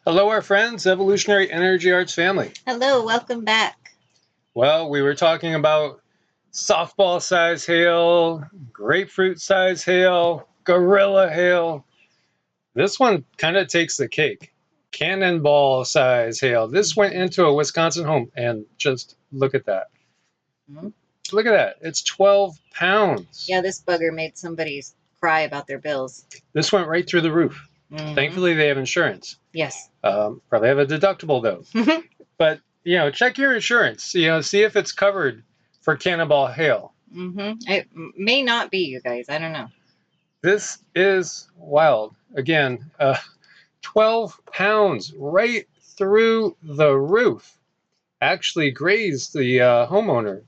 Hello, our friends, Evolutionary Energy Arts family. Hello, welcome back. Well, we were talking about softball size hail, grapefruit size hail, gorilla hail. This one kind of takes the cake. Cannonball size hail. This went into a Wisconsin home, and just look at that. Mm-hmm. Look at that. It's 12 pounds. Yeah, this bugger made somebody cry about their bills. This went right through the roof. Mm-hmm. Thankfully, they have insurance. Yes. Probably have a deductible, though. But, check your insurance. See if it's covered for cannonball hail. It may not be, you guys. I don't know. This is wild. Again, 12 pounds right through the roof. Actually grazed the homeowner.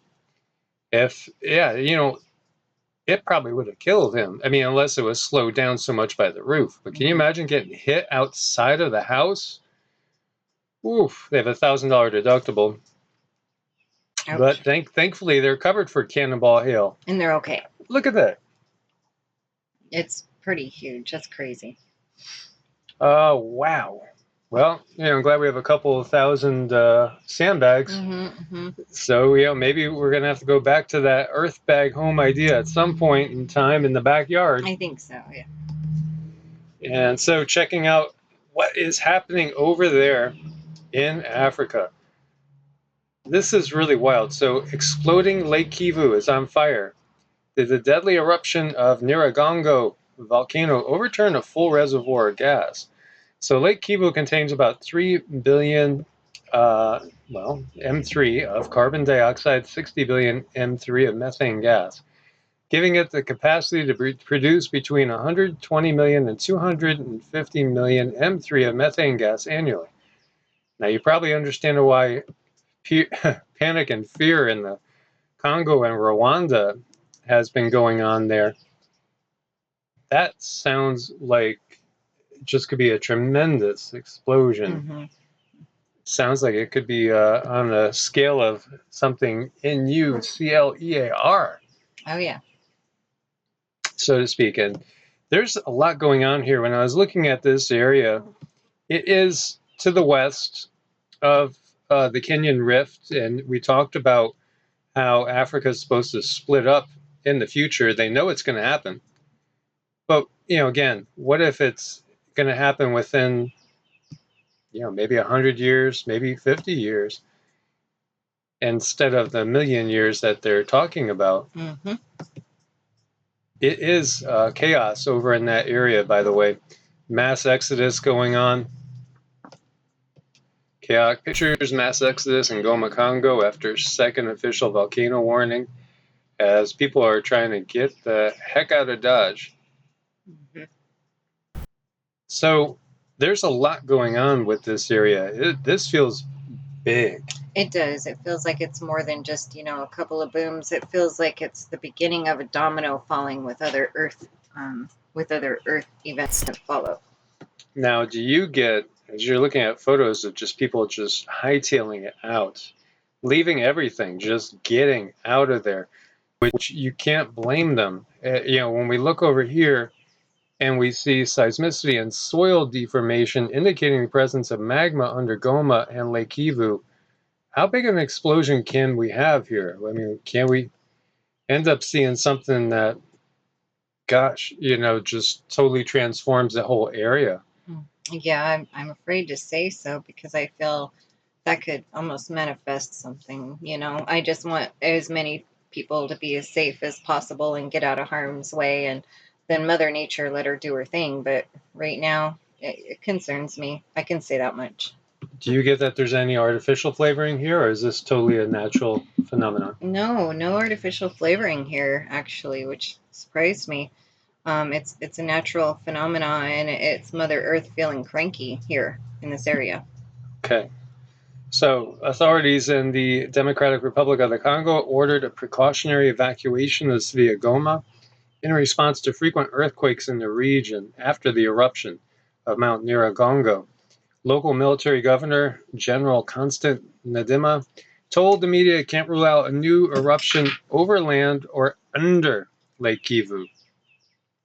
It probably would have killed him. I mean, unless it was slowed down so much by the roof. But can you imagine getting hit outside of the house? Oof, they have a $1,000 deductible. Ouch. But thankfully, they're covered for cannonball hail. And they're okay. Look at that. It's pretty huge. That's crazy. Wow. Well, I'm glad we have a couple of thousand sandbags. So, maybe we're going to have to go back to that earth bag home idea at some point in time in the backyard. I think so, yeah. And so checking out what is happening over there in Africa. This is really wild. So exploding Lake Kivu is on fire. Did the deadly eruption of Nyiragongo volcano overturn a full reservoir of gas? So Lake Kivu contains about 3 billion M3 of carbon dioxide, 60 billion M3 of methane gas, giving it the capacity to produce between 120 million and 250 million M3 of methane gas annually. Now, you probably understand why panic and fear in the Congo and Rwanda has been going on there. That sounds like it just could be a tremendous explosion. Sounds like it could be on a scale of something NUCLEAR. Oh, yeah. So to speak. And there's a lot going on here. When I was looking at this area, it is to the west of the Kenyan Rift. And we talked about how Africa is supposed to split up in the future. They know it's going to happen. But, again, what if it's going to happen within, maybe 100 years, maybe 50 years, instead of the million years that they're talking about? It is chaos over in that area, by the way. Mass exodus going on. Chaotic pictures, mass exodus in Goma, Congo after second official volcano warning, as people are trying to get the heck out of Dodge. So there's a lot going on with this area. This feels big. It does. It feels like it's more than just, a couple of booms. It feels like it's the beginning of a domino falling with other Earth events to follow. Now, do you get, as you're looking at photos of just people just hightailing it out, leaving everything, just getting out of there, which you can't blame them. When we look over here and we see seismicity and soil deformation indicating the presence of magma under Goma and Lake Kivu, how big an explosion can we have here? I mean, can we end up seeing something that, just totally transforms the whole area? Yeah, I'm afraid to say so, because I feel that could almost manifest something. I just want as many people to be as safe as possible and get out of harm's way, and then Mother Nature let her do her thing. But right now, it concerns me. I can say that much. Do you get that there's any artificial flavoring here, or is this totally a natural phenomenon? No artificial flavoring here, actually, which surprised me. It's a natural phenomenon, and it's Mother Earth feeling cranky here in this area. Okay. So authorities in the Democratic Republic of the Congo ordered a precautionary evacuation of the city of Goma in response to frequent earthquakes in the region after the eruption of Mount Nyiragongo. Local military governor, General Constant Ndima, told the media it can't rule out a new eruption over land or under Lake Kivu.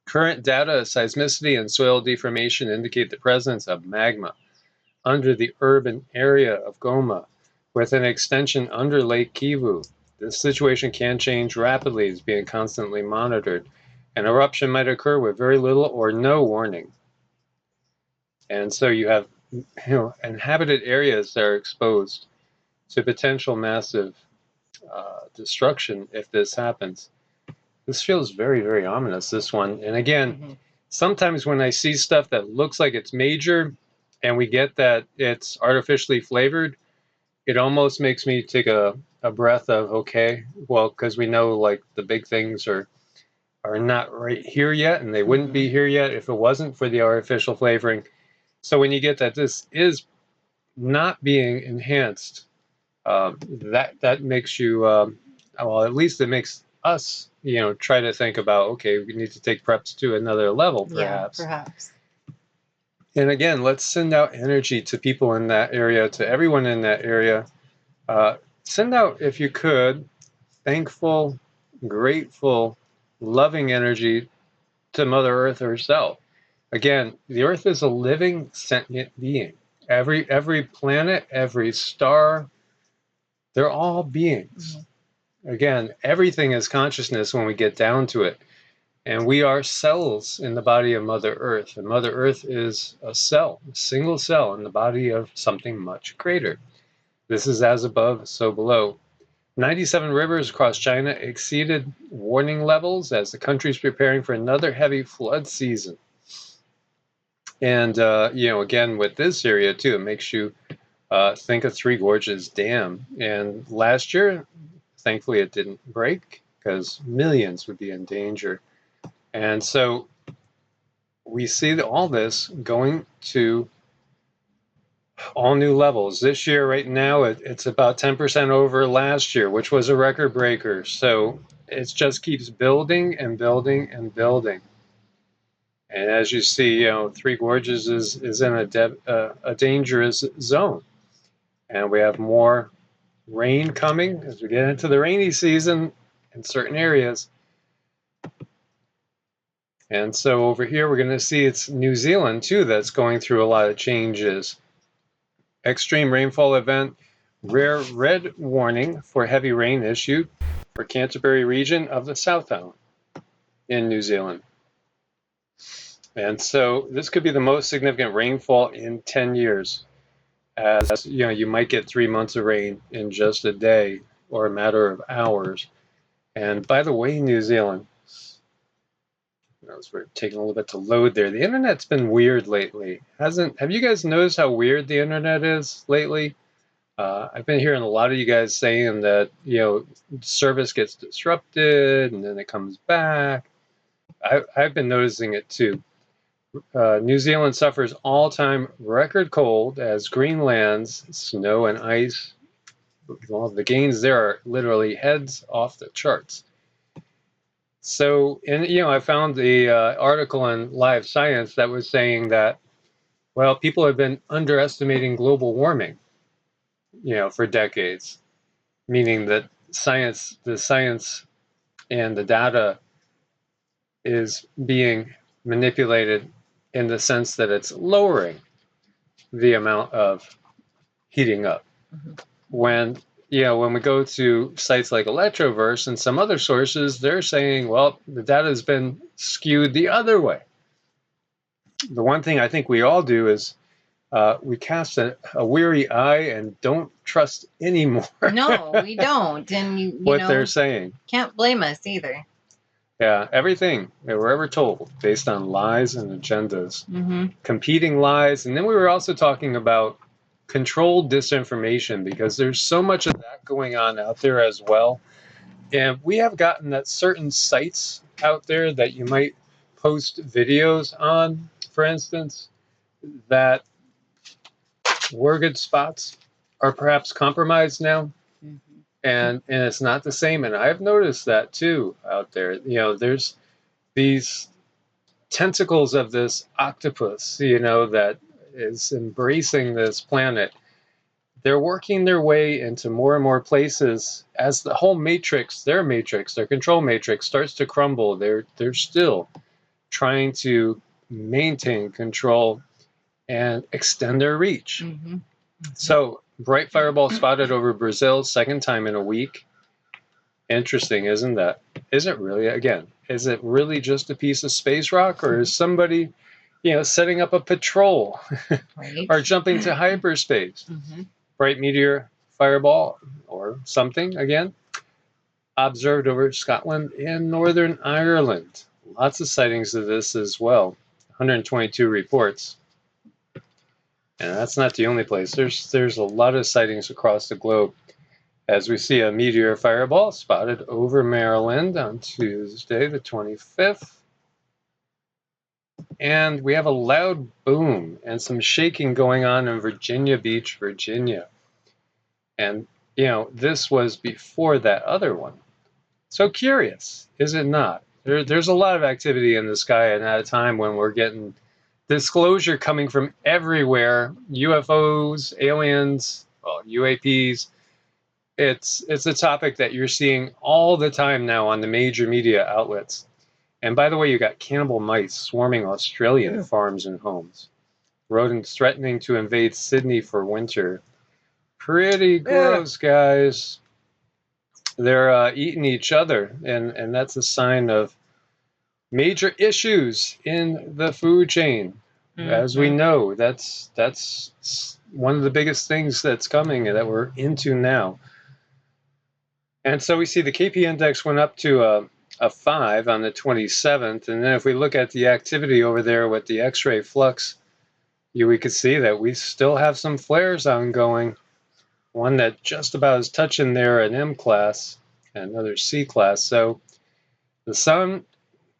Current data of seismicity and soil deformation indicate the presence of magma. under the urban area of Goma, with an extension under Lake Kivu. This situation can change rapidly, is being constantly monitored. An eruption might occur with very little or no warning. And so you have inhabited areas that are exposed to potential massive destruction if this happens. This feels very, very ominous, this one. And again, sometimes when I see stuff that looks like it's major and we get that it's artificially flavored, it almost makes me take a breath of, okay, well, because we know like the big things are not right here yet, and they wouldn't be here yet if it wasn't for the artificial flavoring. So when you get that this is not being enhanced, that makes you, well, at least it makes us, try to think about, okay, we need to take preps to another level, perhaps. Yeah, perhaps. And again, let's send out energy to people in that area, to everyone in that area. Send out, if you could, thankful, grateful, loving energy to Mother Earth herself. Again, the Earth is a living, sentient being. Every planet, every star, they're all beings. Again, everything is consciousness when we get down to it. And we are cells in the body of Mother Earth. And Mother Earth is a cell, a single cell in the body of something much greater. This is as above, so below. 97 rivers across China exceeded warning levels as the country is preparing for another heavy flood season. And, again, with this area, too, it makes you think of Three Gorges Dam. And last year, thankfully, it didn't break because millions would be in danger. And so we see all this going to all new levels. This year, right now, it's about 10% over last year, which was a record breaker. So it just keeps building and building and building. And as you see, Three Gorges is in a dangerous zone. And we have more rain coming as we get into the rainy season in certain areas. And so over here, we're going to see it's New Zealand, too, that's going through a lot of changes. Extreme rainfall event, rare red warning for heavy rain issued for Canterbury region of the South Island in New Zealand. And so this could be the most significant rainfall in 10 years. As you might get 3 months of rain in just a day or a matter of hours. And by the way, New Zealand, we're taking a little bit to load there. The internet's been weird lately. Have you guys noticed how weird the internet is lately? I've been hearing a lot of you guys saying that, service gets disrupted and then it comes back. I've been noticing it too. New Zealand suffers all-time record cold as Greenland's snow and ice, well, the gains there are literally heads off the charts. So, and I found the article in Live Science that was saying that, well, people have been underestimating global warming, for decades, meaning that the science and the data is being manipulated in the sense that it's lowering the amount of heating up. When we go to sites like Electroverse and some other sources, they're saying, well, the data has been skewed the other way. The one thing I think we all do is we cast a weary eye and don't trust anymore. No, we don't. And what they're saying. Can't blame us either. Yeah, everything that we're ever told based on lies and agendas, competing lies. And then we were also talking about controlled disinformation, because there's so much of that going on out there as well. And we have gotten that certain sites out there that you might post videos on, for instance, that were good spots are perhaps compromised now. And it's not the same. And I've noticed that too out there. There's these tentacles of this octopus, that is embracing this planet. They're working their way into more and more places as the whole matrix, their control matrix starts to crumble. They're still trying to maintain control and extend their reach. Mm-hmm. So, bright fireball spotted over Brazil, second time in a week. Interesting, isn't that? Is it really, again, is it really just a piece of space rock, or is somebody, setting up a patrol Right. or jumping to hyperspace? Mm-hmm. Bright meteor fireball or something, again, observed over Scotland and Northern Ireland. Lots of sightings of this as well. 122 reports. And that's not the only place. There's a lot of sightings across the globe. As we see a meteor fireball spotted over Maryland on Tuesday, the 25th. And we have a loud boom and some shaking going on in Virginia Beach, Virginia. And, this was before that other one. So curious, is it not? There's a lot of activity in the sky, and at a time when we're getting disclosure coming from everywhere, UFOs, aliens, UAPs. It's a topic that you're seeing all the time now on the major media outlets. And by the way, you got cannibal mice swarming Australian farms and homes. Rodents threatening to invade Sydney for winter. Pretty gross, guys. They're eating each other, and that's a sign of major issues in the food chain. Mm-hmm. As we know, that's one of the biggest things that's coming and that we're into now. And so we see the KP index went up to a 5 on the 27th. And then if we look at the activity over there with the X-ray flux, we could see that we still have some flares ongoing. One that just about is touching there an M class, another C class. So the sun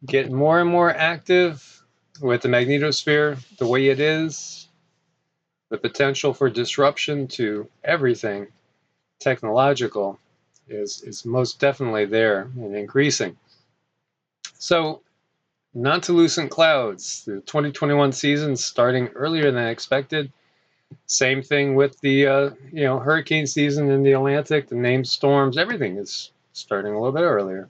getting more and more active with the magnetosphere the way it is, the potential for disruption to everything technological is most definitely there and increasing. So, non-lucent clouds, the 2021 season starting earlier than expected. Same thing with the hurricane season in the Atlantic, the named storms, everything is starting a little bit earlier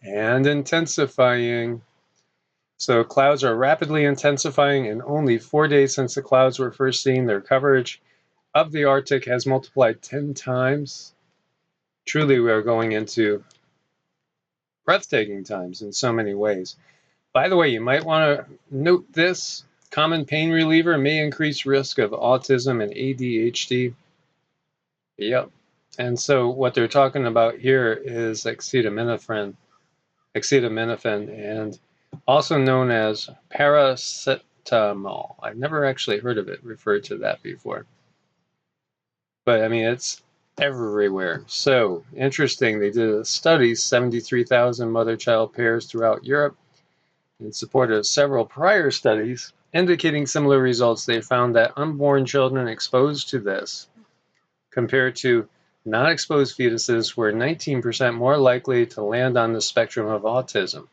and intensifying. So clouds are rapidly intensifying. In only 4 days since the clouds were first seen, their coverage of the Arctic has multiplied 10 times. Truly, we are going into breathtaking times in so many ways. By the way, you might want to note this. Common pain reliever may increase risk of autism and ADHD. Yep. And so what they're talking about here is acetaminophen, and also known as paracetamol. I've never actually heard of it referred to that before. But I mean, it's everywhere. So interesting. They did a study, 73,000 mother-child pairs throughout Europe, in support of several prior studies indicating similar results. They found that unborn children exposed to this compared to non-exposed fetuses were 19% more likely to land on the spectrum of autism,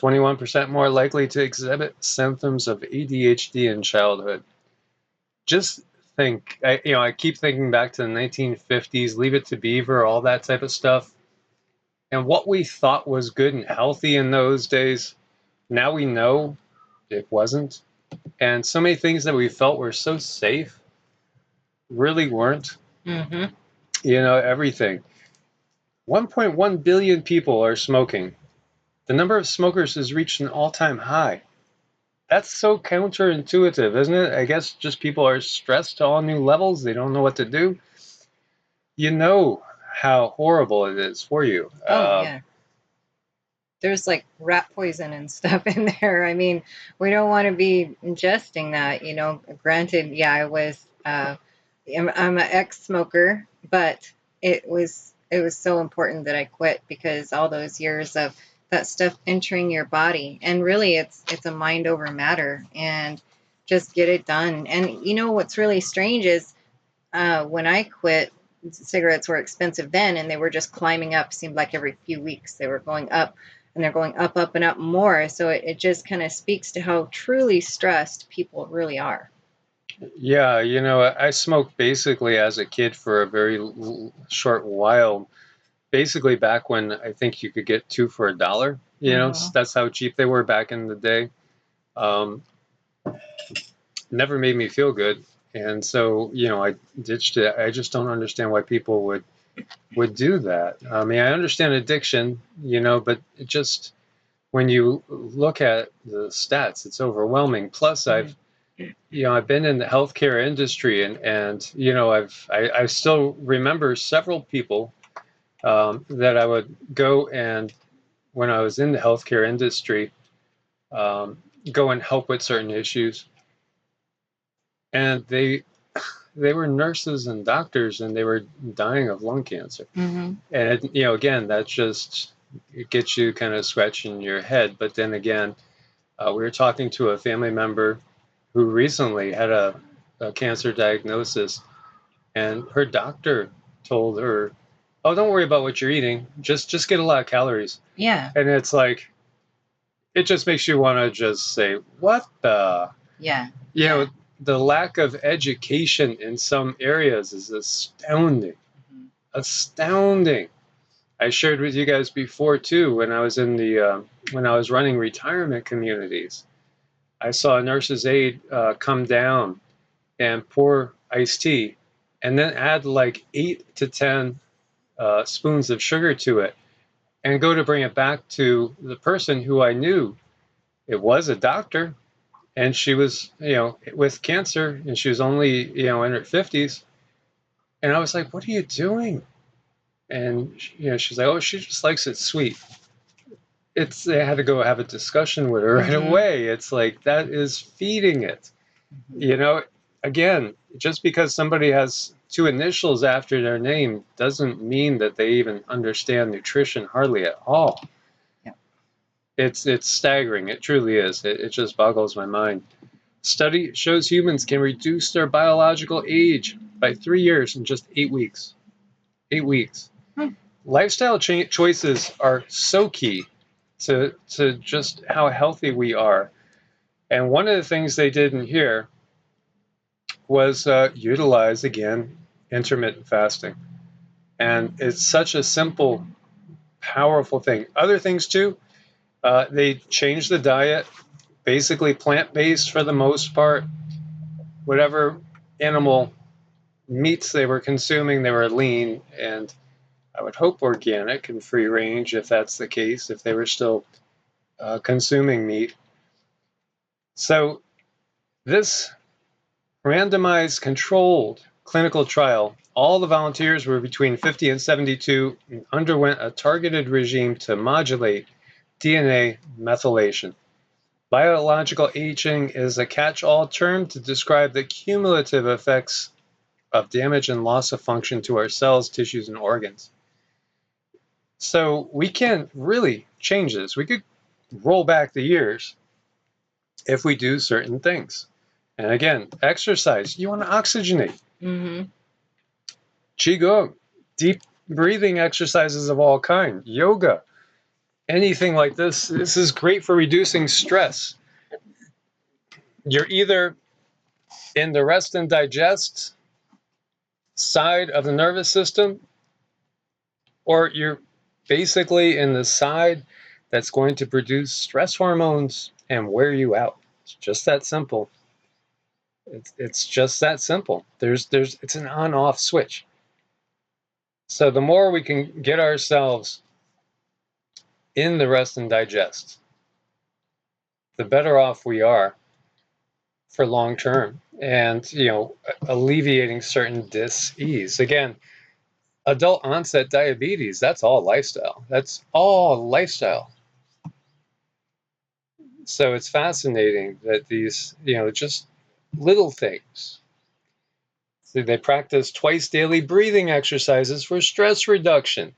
21% more likely to exhibit symptoms of ADHD in childhood. Just think, I keep thinking back to the 1950s, Leave It to Beaver, all that type of stuff. And what we thought was good and healthy in those days, now we know it wasn't. And so many things that we felt were so safe really weren't. Mm-hmm. Everything. 1.1 billion people are smoking. The number of smokers has reached an all-time high. That's so counterintuitive, isn't it? I guess just people are stressed to all new levels. They don't know what to do. You know how horrible it is for you. Yeah. There's like rat poison and stuff in there. I mean, we don't want to be ingesting that, Granted, yeah, I'm an ex-smoker, but it was so important that I quit, because all those years of that stuff entering your body, and really it's a mind over matter, and just get it done. And what's really strange is when I quit, cigarettes were expensive then, and they were just climbing up. Seemed like every few weeks they were going up, and they're going up, up, and up more. So it just kind of speaks to how truly stressed people really are. Yeah, I smoked basically as a kid for a very short while. Basically back when I think you could get 2 for $1. That's how cheap they were back in the day. never made me feel good. And so, I ditched it. I just don't understand why people would do that. I mean, I understand addiction, but it just, when you look at the stats, it's overwhelming. Plus, I've been in the healthcare industry, and I still remember several people that I would go and, when I was in the healthcare industry, go and help with certain issues, and they were nurses and doctors, and they were dying of lung cancer. Mm-hmm. And again, that just, it gets you kind of scratching your head. But then again, we were talking to a family member who recently had a cancer diagnosis, and her doctor told her, "Oh, don't worry about what you're eating. Just get a lot of calories." Yeah. And it's like, it just makes you want to just say, "What the?" Yeah. The lack of education in some areas is astounding. Mm-hmm. Astounding. I shared with you guys before too, when I was in the when I was running retirement communities. I saw a nurse's aide come down and pour iced tea, and then add like 8 to 10 spoons of sugar to it, and go to bring it back to the person who I knew. It was a doctor, and she was, with cancer, and she was only, in her 50s. And I was like, "What are you doing?" And she's like, "Oh, she just likes it sweet." They had to go have a discussion with her right away. It's like, that is feeding it. Again, just because somebody has two initials after their name doesn't mean that they even understand nutrition hardly at all. Yeah. It's staggering. It truly is. It just boggles my mind. Study shows humans can reduce their biological age by 3 years in just 8 weeks. 8 weeks. Lifestyle choices are so key to just how healthy we are. And one of the things they did in here was utilize, again, intermittent fasting. And it's such a simple, powerful thing. Other things too, they changed the diet, basically plant-based for the most part. Whatever animal meats they were consuming, they were lean, and I would hope organic and free range, if that's the case, if they were still consuming meat. So this randomized controlled clinical trial, all the volunteers were between 50 and 72 and underwent a targeted regime to modulate DNA methylation. Biological aging is a catch-all term to describe the cumulative effects of damage and loss of function to our cells, tissues, and organs. So we can really change this. We could roll back the years if we do certain things. And again, exercise. You want to oxygenate. Mm-hmm. Qigong, deep breathing exercises of all kind, yoga, anything like this. This is great for reducing stress. You're either in the rest and digest side of the nervous system, or you're basically in the side that's going to produce stress hormones and wear you out. It's just that simple. It's just that simple. It's an on-off switch. So the more we can get ourselves in the rest and digest, the better off we are for long term, and alleviating certain dis-ease. Again, adult onset diabetes, that's all lifestyle. That's all lifestyle. So it's fascinating that these, just little things. So they practice twice daily breathing exercises for stress reduction.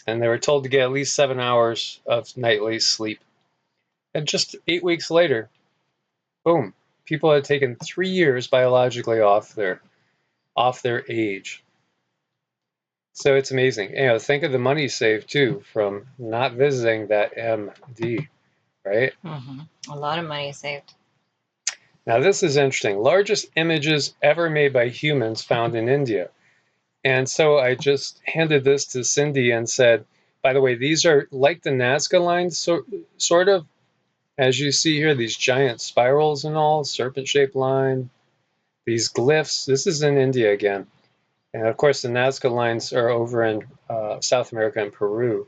And they were told to get at least 7 hours of nightly sleep. And just 8 weeks later, boom, people had taken 3 years biologically off their age. So it's amazing. Think of the money saved too from not visiting that MD, right? Mm-hmm. A lot of money saved. Now this is interesting. Largest images ever made by humans found in India. And so I just handed this to Cindy and said, by the way, these are like the Nazca Lines, sort of. As you see here, these giant spirals and all, serpent-shaped line, these glyphs. This is in India again. And of course, the Nazca Lines are over in South America and Peru.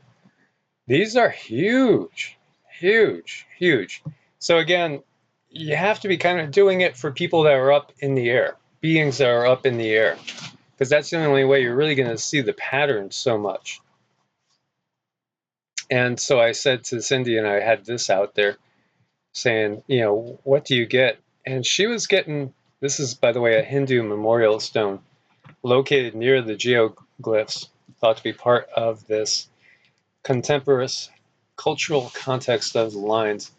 These are huge, huge, huge. So again, you have to be kind of doing it for people that are up in the air, beings that are up in the air, because that's the only way you're really going to see the pattern so much. And so I said to Cindy, and I had this out there saying, you know, what do you get? And she was getting, this is, by the way, a Hindu memorial stone located near the geoglyphs, thought to be part of this contemporary cultural context of the lines.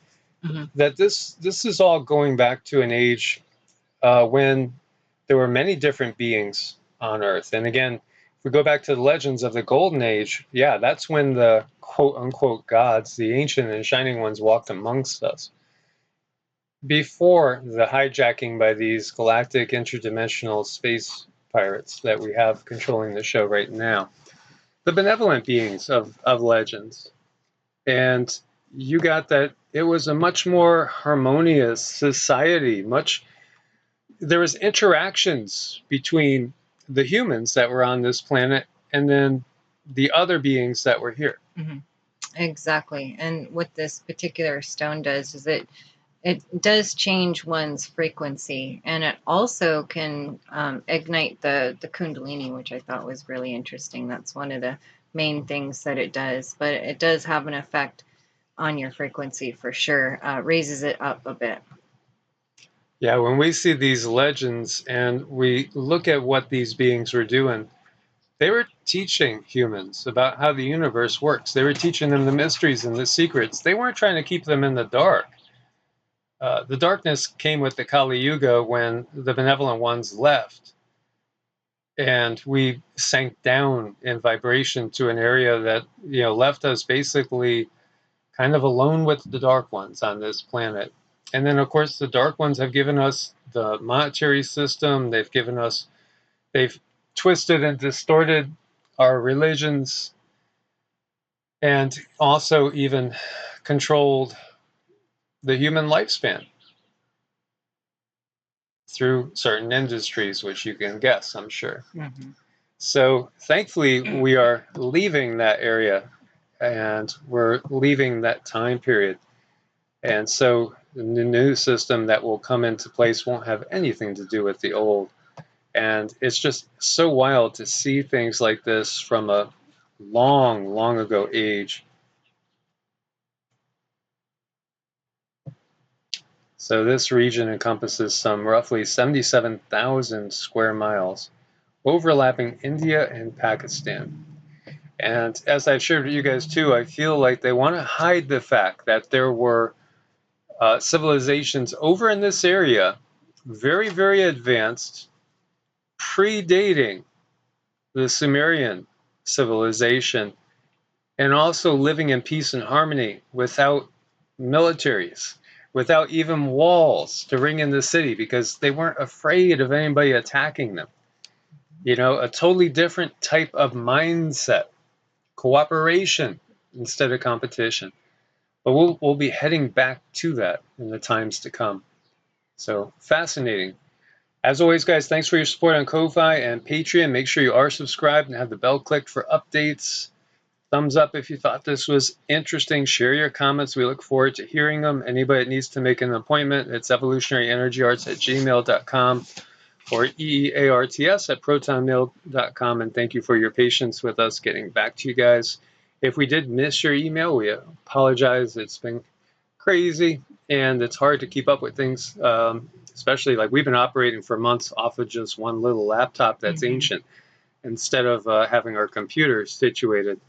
Mm-hmm. That this is all going back to an age when there were many different beings on Earth. And again, if we go back to the legends of the Golden Age, yeah, that's when the quote-unquote gods, the ancient and shining ones, walked amongst us. Before the hijacking by these galactic interdimensional space pirates that we have controlling the show right now. The benevolent beings of legends. And you got that it was a much more harmonious society, there was interactions between the humans that were on this planet and then the other beings that were here. Mm-hmm. Exactly. And what this particular stone does is it does change one's frequency, and it also can ignite the kundalini, which I thought was really interesting. That's one of the main things that it does, but it does have an effect on your frequency for sure. Raises it up a bit. Yeah, when we see these legends and we look at what these beings were doing, they were teaching humans about how the universe works. They were teaching them the mysteries and the secrets. They weren't trying to keep them in the dark. The darkness came with the Kali Yuga when the benevolent ones left. And we sank down in vibration to an area that, you know, left us basically kind of alone with the dark ones on this planet. And then, of course, the dark ones have given us the monetary system. They've twisted and distorted our religions, and also even controlled the human lifespan through certain industries, which you can guess, I'm sure. Mm-hmm. So thankfully, we are leaving that area, and we're leaving that time period. And so the new system that will come into place won't have anything to do with the old. And it's just so wild to see things like this from a long, long ago age. So this region encompasses some roughly 77,000 square miles, overlapping India and Pakistan. And as I've shared with you guys too, I feel like they want to hide the fact that there were civilizations over in this area, very, very advanced, predating the Sumerian civilization, and also living in peace and harmony without militaries, without even walls to ring in the city, because they weren't afraid of anybody attacking them. You know, a totally different type of mindset, cooperation instead of competition. But we'll be heading back to that in the times to come. So fascinating. As always, guys, thanks for your support on Ko-Fi and Patreon. Make sure you are subscribed and have the bell clicked for updates. Thumbs up if you thought this was interesting. Share your comments. We look forward to hearing them. Anybody that needs to make an appointment, it's evolutionaryenergyarts@gmail.com or EEARTS@protonmail.com. And thank you for your patience with us getting back to you guys. If we did miss your email, we apologize. It's been crazy, and it's hard to keep up with things, especially like we've been operating for months off of just one little laptop that's ancient instead of having our computer situated.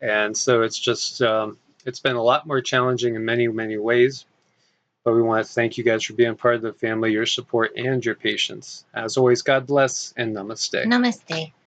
And so it's just, it's been a lot more challenging in many, many ways. But we want to thank you guys for being part of the family, your support, and your patience. As always, God bless and namaste. Namaste.